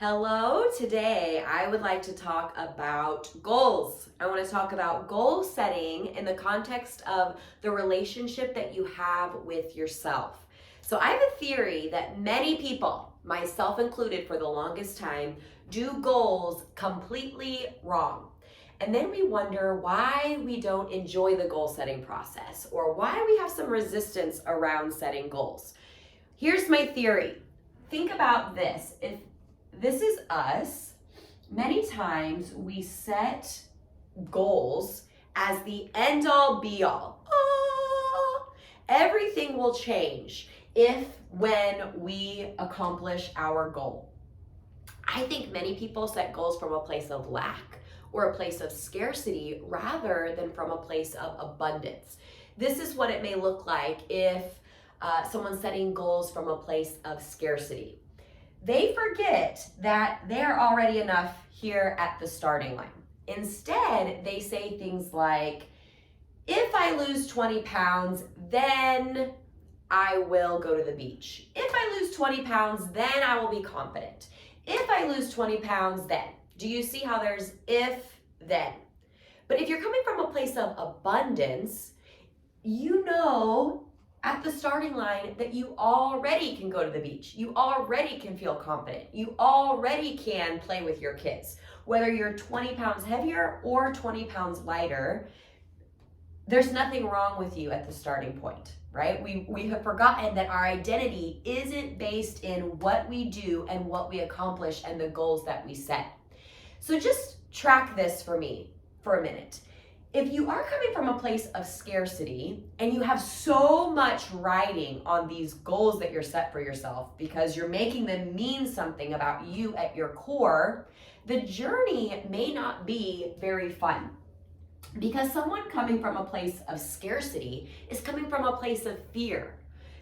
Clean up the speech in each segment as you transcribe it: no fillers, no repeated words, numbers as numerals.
Hello, today I would like to talk about goals. I want to talk about goal setting in the context of the relationship that you have with yourself. So I have a theory that many people, myself included for the longest time, do goals completely wrong. And then we wonder why we don't enjoy the goal setting process or why we have some resistance around setting goals. Here's my theory. Think about this. If this is us, many times we set goals as the end all be all. Everything will change when we accomplish our goal. I think many people set goals from a place of lack or a place of scarcity rather than from a place of abundance. This is what it may look like if someone's setting goals from a place of scarcity. They forget that they're already enough here at the starting line. Instead, they say things like, if I lose 20 pounds, then I will go to the beach. If I lose 20 pounds, then I will be confident. If I lose 20 pounds, then. Do you see how there's if, then? But if you're coming from a place of abundance, you know at the starting line that you already can go to the beach. You already can feel confident. You already can play with your kids. Whether you're 20 pounds heavier or 20 pounds lighter, there's nothing wrong with you at the starting point, right? We have forgotten that our identity isn't based in what we do and what we accomplish and the goals that we set. So just track this for me for a minute. If you are coming from a place of scarcity and you have so much riding on these goals that you're set for yourself because you're making them mean something about you at your core, the journey may not be very fun. Because someone coming from a place of scarcity is coming from a place of fear.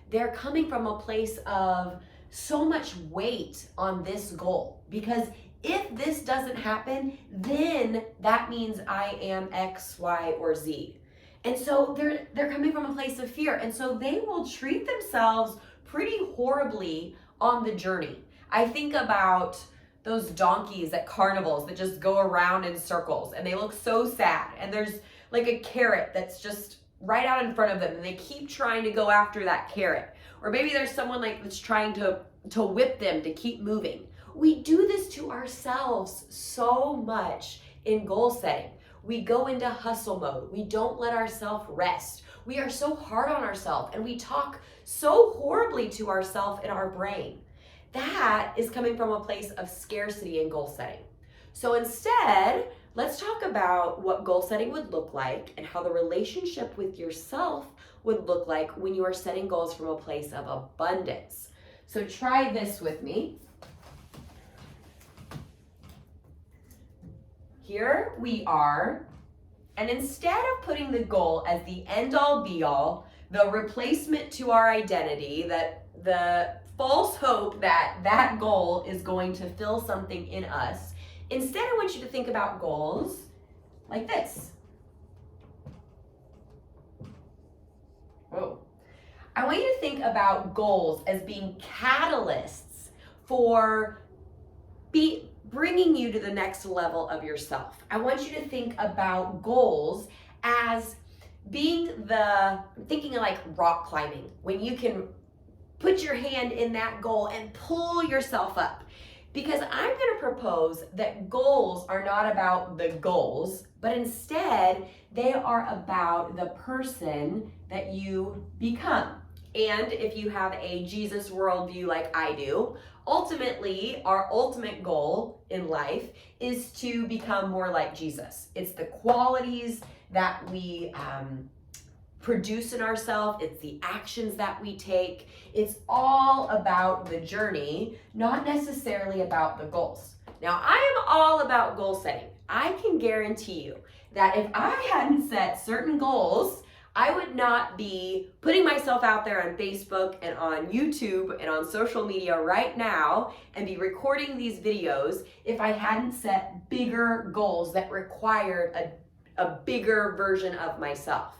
They're coming from a place of so much weight on this goal because if this doesn't happen, then that means I am X, Y, or Z. And so they're coming from a place of fear. And so they will treat themselves pretty horribly on the journey. I think about those donkeys at carnivals that just go around in circles and they look so sad. And there's like a carrot that's just right out in front of them and they keep trying to go after that carrot. Or maybe there's someone like that's trying to whip them to keep moving. We do this to ourselves so much in goal setting. We go into hustle mode. We don't let ourselves rest. We are so hard on ourselves and we talk so horribly to ourselves in our brain. That is coming from a place of scarcity in goal setting. So instead, let's talk about what goal setting would look like and how the relationship with yourself would look like when you are setting goals from a place of abundance. So try this with me. Here we are, and instead of putting the goal as the end-all be-all, the replacement to our identity, that the false hope that that goal is going to fill something in us, instead I want you to think about goals like this. Whoa. I want you to think about goals as being catalysts for bringing you to the next level of yourself. I want you to think about goals as being thinking of like rock climbing, when you can put your hand in that goal and pull yourself up. Because I'm going to propose that goals are not about the goals, but instead they are about the person that you become. And if you have a Jesus worldview like I do, ultimately, our ultimate goal in life is to become more like Jesus. It's the qualities that we produce in ourselves. It's the actions that we take. It's all about the journey, not necessarily about the goals. Now, I am all about goal setting. I can guarantee you that if I hadn't set certain goals, I would not be putting myself out there on Facebook and on YouTube and on social media right now and be recording these videos if I hadn't set bigger goals that required a bigger version of myself.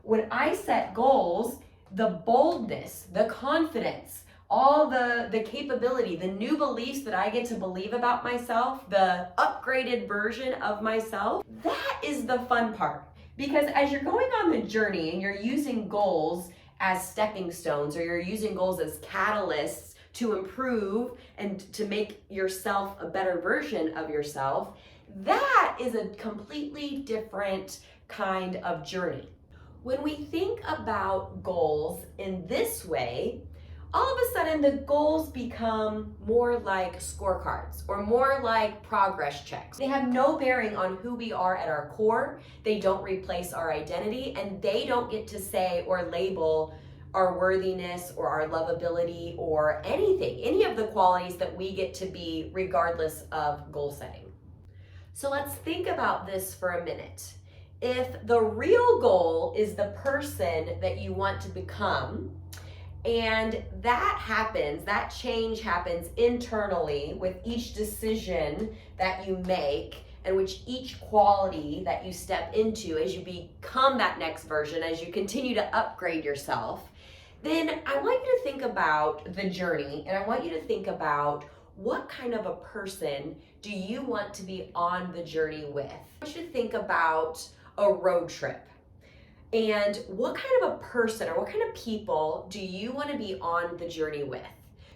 When I set goals, the boldness, the confidence all the capability, the new beliefs that I get to believe about myself, the upgraded version of myself. That is the fun part. Because as you're going on the journey and you're using goals as stepping stones, or you're using goals as catalysts to improve and to make yourself a better version of yourself, that is a completely different kind of journey. When we think about goals in this way, all of a sudden the goals become more like scorecards or more like progress checks. They have no bearing on who we are at our core. They don't replace our identity, and they don't get to say or label our worthiness or our lovability or anything, any of the qualities that we get to be regardless of goal setting. So let's think about this for a minute. If the real goal is the person that you want to become, and that happens, that change happens internally with each decision that you make, and which each quality that you step into as you become that next version, as you continue to upgrade yourself, then I want you to think about the journey, and I want you to think about what kind of a person do you want to be on the journey with. I want you to think about a road trip. And what kind of a person or what kind of people do you want to be on the journey with?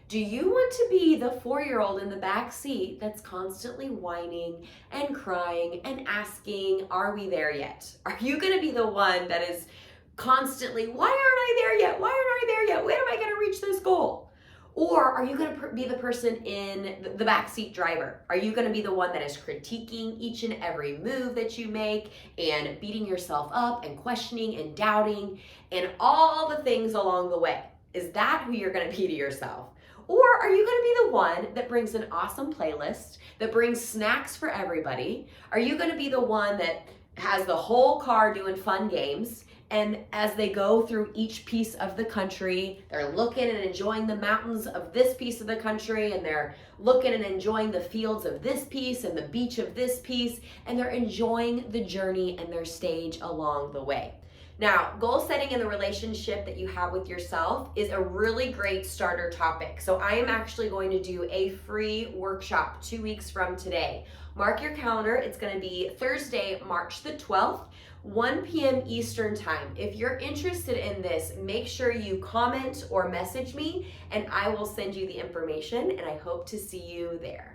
Do you want to be the 4-year-old in the back seat that's constantly whining and crying and asking, are we there yet? Are you going to be the one that is constantly, why aren't I there yet? Why aren't I there yet? When am I going to reach this goal? Or are you going to be the person in the backseat driver? Are you going to be the one that is critiquing each and every move that you make and beating yourself up and questioning and doubting and all the things along the way? Is that who you're going to be to yourself? Or are you going to be the one that brings an awesome playlist, that brings snacks for everybody? Are you going to be the one that has the whole car doing fun games, and as they go through each piece of the country, they're looking and enjoying the mountains of this piece of the country, and they're looking and enjoying the fields of this piece and the beach of this piece, and they're enjoying the journey and their stage along the way? Now, goal setting in the relationship that you have with yourself is a really great starter topic. So I am actually going to do a free workshop 2 weeks from today. Mark your calendar. It's going to be Thursday, March the 12th. 1 p.m. Eastern time. If you're interested in this, make sure you comment or message me, and I will send you the information, and I hope to see you there.